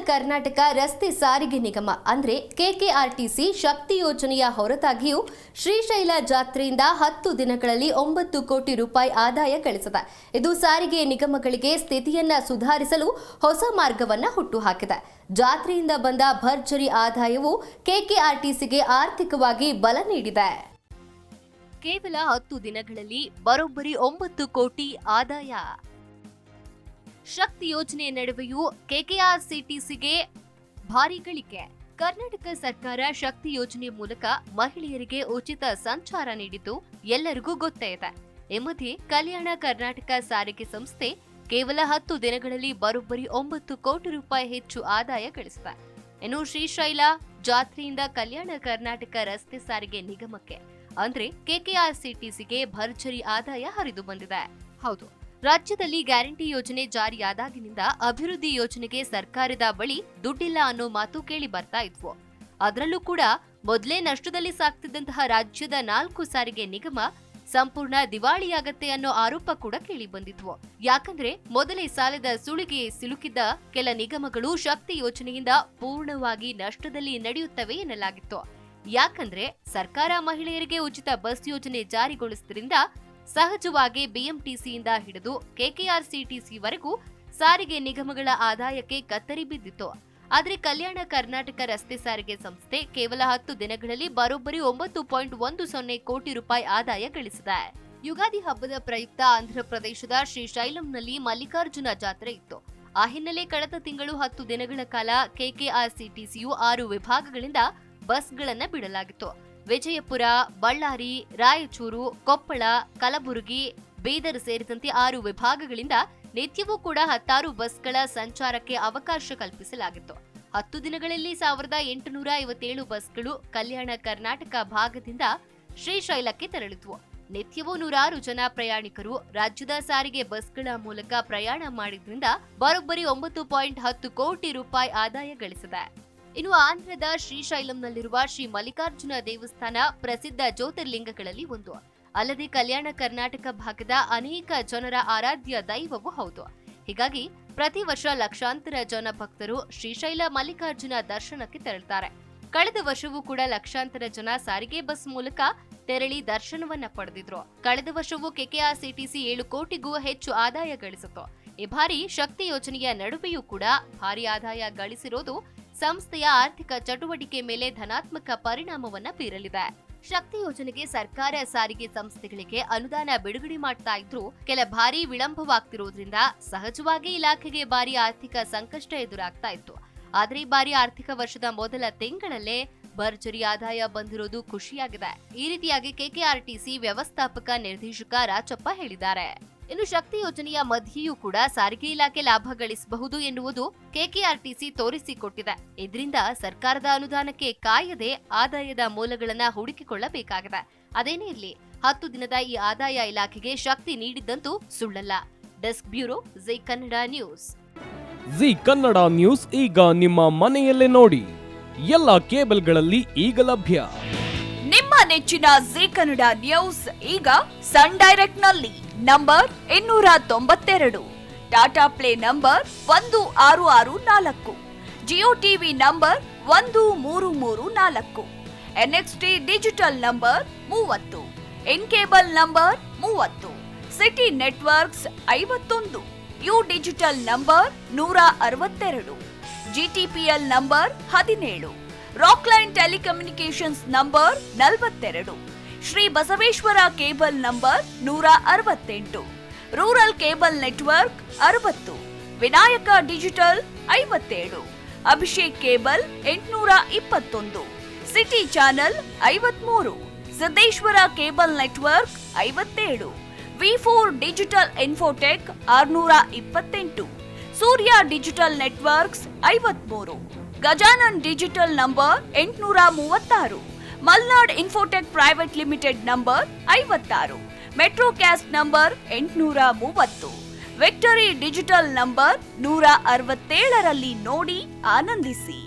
ಕರ್ನಾಟಕ ರಸ್ತೆ ಸಾರಿಗೆ ನಿಗಮ ಅಂದ್ರೆ ಕೆಕೆಆರ್ಟಿಸಿ ಶಕ್ತಿ ಯೋಜನೆಯ ಹೊರತಾಗಿಯೂ ಶ್ರೀಶೈಲ ಜಾತ್ರೆಯಿಂದ 10 ದಿನಗಳಲ್ಲಿ 9 ಕೋಟಿ ರೂಪಾಯಿ ಆದಾಯ ಗಳಿಸಿದೆ. ಇದು ಸಾರಿಗೆ ನಿಗಮಗಳಿಗೆ ಸ್ಥಿತಿಯನ್ನ ಸುಧಾರಿಸಲು ಹೊಸ ಮಾರ್ಗವನ್ನ ಹುಟ್ಟುಹಾಕಿದೆ. ಜಾತ್ರೆಯಿಂದ ಬಂದ ಭರ್ಜರಿ ಆದಾಯವು ಕೆಕೆಆರ್ಟಿಸಿಗೆ ಆರ್ಥಿಕವಾಗಿ ಬಲ ನೀಡಿದೆ. ಕೇವಲ 10 ದಿನಗಳಲ್ಲಿ ಬರೋಬ್ಬರಿ 9 ಕೋಟಿ ಆದಾಯ. ಶಕ್ತಿ ಯೋಜನೆಯ ನಡುವೆಯೂ ಕೆಕೆಆರ್ಸಿಟಿಸಿಗೆ ಭಾರಿ ಗಳಿಕೆ. ಕರ್ನಾಟಕ ಸರ್ಕಾರ ಶಕ್ತಿ ಯೋಜನೆ ಮೂಲಕ ಮಹಿಳೆಯರಿಗೆ ಉಚಿತ ಸಂಚಾರ ನೀಡಿದ್ದು ಎಲ್ಲರಿಗೂ ಗೊತ್ತೇ ಇದೆ. ಈ ಮಧ್ಯೆ ಕಲ್ಯಾಣ ಕರ್ನಾಟಕ ಸಾರಿಗೆ ಸಂಸ್ಥೆ ಕೇವಲ 10 ದಿನಗಳಲ್ಲಿ ಬರೋಬ್ಬರಿ 9 ಕೋಟಿ ರೂಪಾಯಿ ಹೆಚ್ಚು ಆದಾಯ ಗಳಿಸಿದೆ. ಇನ್ನು ಶ್ರೀಶೈಲ ಜಾತ್ರೆಯಿಂದ ಕಲ್ಯಾಣ ಕರ್ನಾಟಕ ರಸ್ತೆ ಸಾರಿಗೆ ನಿಗಮಕ್ಕೆ ಅಂದ್ರೆ ಕೆಕೆಆರ್ಸಿಟಿಸಿಗೆ ಭರ್ಜರಿ ಆದಾಯ ಹರಿದು ಬಂದಿದೆ. ಹೌದು, ರಾಜ್ಯದಲ್ಲಿ ಗ್ಯಾರಂಟಿ ಯೋಜನೆ ಜಾರಿಯಾದಾಗಿನಿಂದ ಅಭಿವೃದ್ಧಿ ಯೋಜನೆಗೆ ಸರ್ಕಾರದ ಬಳಿ ದುಡ್ಡಿಲ್ಲ ಅನ್ನೋ ಮಾತು ಕೇಳಿ ಬರ್ತಾ ಇದ್ವು. ಅದರಲ್ಲೂ ಕೂಡ ಮೊದಲೇ ನಷ್ಟದಲ್ಲಿ ಸಾಕ್ತಿದ್ದಂತಹ ರಾಜ್ಯದ 4 ಸಾರಿಗೆ ನಿಗಮ ಸಂಪೂರ್ಣ ದಿವಾಳಿಯಾಗತ್ತೆ ಅನ್ನೋ ಆರೋಪ ಕೂಡ ಕೇಳಿ ಬಂದಿದ್ವು. ಯಾಕಂದ್ರೆ ಮೊದಲೇ ಸಾಲದ ಸುಳಿಗೆ ಸಿಲುಕಿದ್ದ ಕೆಲ ನಿಗಮಗಳು ಶಕ್ತಿ ಯೋಜನೆಯಿಂದ ಪೂರ್ಣವಾಗಿ ನಷ್ಟದಲ್ಲಿ ನಡೆಯುತ್ತವೆ ಎನ್ನಲಾಗಿತ್ತು. ಯಾಕಂದ್ರೆ ಸರ್ಕಾರ ಮಹಿಳೆಯರಿಗೆ ಉಚಿತ ಬಸ್ ಯೋಜನೆ ಜಾರಿಗೊಳಿಸಿದ್ರಿಂದ ಸಹಜವಾಗಿ ಬಿಎಂಟಿಸಿಯಿಂದ ಹಿಡಿದು ಕೆಕೆಆರ್ಸಿಟಿಸಿವರೆಗೂ ಸಾರಿಗೆ ನಿಗಮಗಳ ಆದಾಯಕ್ಕೆ ಕತ್ತರಿ ಬಿದ್ದಿತ್ತು. ಆದರೆ ಕಲ್ಯಾಣ ಕರ್ನಾಟಕ ರಸ್ತೆ ಸಾರಿಗೆ ಸಂಸ್ಥೆ ಕೇವಲ 10 ದಿನಗಳಲ್ಲಿ ಬರೋಬ್ಬರಿ 9.10 ಕೋಟಿ ರೂಪಾಯಿ ಆದಾಯ ಗಳಿಸಿದೆ. ಯುಗಾದಿ ಹಬ್ಬದ ಪ್ರಯುಕ್ತ ಆಂಧ್ರಪ್ರದೇಶದ ಶ್ರೀಶೈಲಂನಲ್ಲಿ ಮಲ್ಲಿಕಾರ್ಜುನ ಜಾತ್ರೆ ಇತ್ತು. ಆ ಹಿನ್ನೆಲೆ ಕಳೆದ ತಿಂಗಳು 10 ದಿನಗಳ ಕಾಲ ಕೆಕೆಆರ್ಸಿಟಿಸಿಯು 6 ವಿಭಾಗಗಳಿಂದ ಬಸ್ಗಳನ್ನ ಬಿಡಲಾಗಿತ್ತು. ವಿಜಯಪುರ, ಬಳ್ಳಾರಿ, ರಾಯಚೂರು, ಕೊಪ್ಪಳ, ಕಲಬುರಗಿ, ಬೀದರ್ ಸೇರಿದಂತೆ 6 ವಿಭಾಗಗಳಿಂದ ನಿತ್ಯವೂ ಕೂಡ 16 ಬಸ್ಗಳ ಸಂಚಾರಕ್ಕೆ ಅವಕಾಶ ಕಲ್ಪಿಸಲಾಗಿತ್ತು. 10 ದಿನಗಳಲ್ಲಿ 1857 ಬಸ್ಗಳು ಕಲ್ಯಾಣ ಕರ್ನಾಟಕ ಭಾಗದಿಂದ ಶ್ರೀಶೈಲಕ್ಕೆ ತೆರಳಿದ್ವು. ನಿತ್ಯವೂ 106 ಜನ ಪ್ರಯಾಣಿಕರು ರಾಜ್ಯದ ಸಾರಿಗೆ ಬಸ್ಗಳ ಮೂಲಕ ಪ್ರಯಾಣ ಮಾಡಿದ್ರಿಂದ ಬರೋಬ್ಬರಿ 9.10 ಕೋಟಿ ರೂಪಾಯಿ ಆದಾಯ ಗಳಿಸಿದೆ. ಇನ್ನು ಆಂಧ್ರದ ಶ್ರೀಶೈಲಂನಲ್ಲಿರುವ ಶ್ರೀ ಮಲ್ಲಿಕಾರ್ಜುನ ದೇವಸ್ಥಾನ ಪ್ರಸಿದ್ಧ ಜ್ಯೋತಿರ್ಲಿಂಗಗಳಲ್ಲಿ ಒಂದು. ಅಲ್ಲದೆ ಕಲ್ಯಾಣ ಕರ್ನಾಟಕ ಭಾಗದ ಅನೇಕ ಜನರ ಆರಾಧ್ಯ ದೈವವೂ ಹೌದು. ಹೀಗಾಗಿ ಪ್ರತಿ ವರ್ಷ ಲಕ್ಷಾಂತರ ಜನ ಭಕ್ತರು ಶ್ರೀಶೈಲ ಮಲ್ಲಿಕಾರ್ಜುನ ದರ್ಶನಕ್ಕೆ ತೆರಳುತ್ತಾರೆ. ಕಳೆದ ವರ್ಷವೂ ಕೂಡ ಲಕ್ಷಾಂತರ ಜನ ಸಾರಿಗೆ ಬಸ್ ಮೂಲಕ ತೆರಳಿ ದರ್ಶನವನ್ನ ಪಡೆದಿದ್ರು. ಕಳೆದ ವರ್ಷವೂ ಕೆಕೆಆರ್ಸಿಟಿಸಿ 7 ಕೋಟಿಗೂ ಹೆಚ್ಚು ಆದಾಯ ಗಳಿಸಿತು. ಈ ಬಾರಿ ಶಕ್ತಿ ಯೋಜನೆಯ ನಡುವೆಯೂ ಕೂಡ ಭಾರಿ ಆದಾಯ ಗಳಿಸಿರೋದು ಸಂಸ್ಥೆಯ ಆರ್ಥಿಕ ಚಟುವಟಿಕೆ ಮೇಲೆ ಧನಾತ್ಮಕ ಪರಿಣಾಮವನ್ನ ಬೀರಲಿದೆ. ಶಕ್ತಿ ಯೋಜನೆಗೆ ಸರ್ಕಾರ ಸಾರಿಗೆ ಸಂಸ್ಥೆಗಳಿಗೆ ಅನುದಾನ ಬಿಡುಗಡೆ ಮಾಡ್ತಾ ಇದ್ರೂ ಕೆಲ ಭಾರಿ ವಿಳಂಬವಾಗ್ತಿರೋದ್ರಿಂದ ಸಹಜವಾಗಿ ಇಲಾಖೆಗೆ ಭಾರಿ ಆರ್ಥಿಕ ಸಂಕಷ್ಟ ಎದುರಾಗ್ತಾ ಇತ್ತು. ಆದ್ರೆ ಈ ಬಾರಿ ಆರ್ಥಿಕ ವರ್ಷದ ಮೊದಲ ತಿಂಗಳಲ್ಲೇ ಭರ್ಜರಿ ಆದಾಯ ಬಂದಿರೋದು ಖುಷಿಯಾಗಿದೆ. ಈ ರೀತಿಯಾಗಿ ಕೆಕೆಆರ್ಟಿಸಿ ವ್ಯವಸ್ಥಾಪಕ ನಿರ್ದೇಶಕ ರಾಜಪ್ಪ ಹೇಳಿದ್ದಾರೆ. ಇನ್ನು ಶಕ್ತಿ ಯೋಜನೆಯ ಮಧ್ಯೆಯೂ ಕೂಡ ಸಾರಿಗೆ ಇಲಾಖೆ ಲಾಭ ಗಳಿಸಬಹುದು ಎನ್ನುವುದು ಕೆಕೆಆರ್ಟಿಸಿ ತೋರಿಸಿಕೊಟ್ಟಿದೆ. ಇದರಿಂದ ಸರ್ಕಾರದ ಅನುದಾನಕ್ಕೆ ಕಾಯದೆ ಆದಾಯದ ಮೂಲಗಳನ್ನ ಹುಡುಕಿಕೊಳ್ಳಬೇಕಾಗಿದೆ. ಅದೇನೇ ಇರಲಿ, 10 ದಿನದ ಈ ಆದಾಯ ಇಲಾಖೆಗೆ ಶಕ್ತಿ ನೀಡಿದ್ದಂತೂ ಸುಳ್ಳಲ್ಲ. Desk bureau, G Kannada news. G Kannada News ಈಗ ನಿಮ್ಮ ಮನೆಯಲ್ಲೇ ನೋಡಿ. ಎಲ್ಲ ಕೇಬಲ್ಗಳಲ್ಲಿ ಈಗ ಲಭ್ಯ. ನಿಮ್ಮ ನೆಚ್ಚಿನ ಜಿ ಕನ್ನಡ ನ್ಯೂಸ್ ಈಗ ಸನ್ ಡೈರೆಕ್ಟ್ ನಲ್ಲಿ number 292, Tata Play number 1664, Jio TV number 1334, NXT Digital number 30, In Cable number 30, City Networks 51, U Digital number 162, GTPL number 17, Rockline Telecommunications number 42, Shri Basaveshwara cable number 168, rural cable network 60, Vinayaka digital 57, Abhishek cable 821, city channel 53, Siddeshwara cable network 57, ವಿ4 digital infotech 628, Surya digital networks 53, Gajanan digital number 836, Malnad Infotech Private Limited number 56, Metrocast number 830, Victory Digital number 167ರಲ್ಲಿ ನೋಡಿ ಆನಂದಿಸಿ.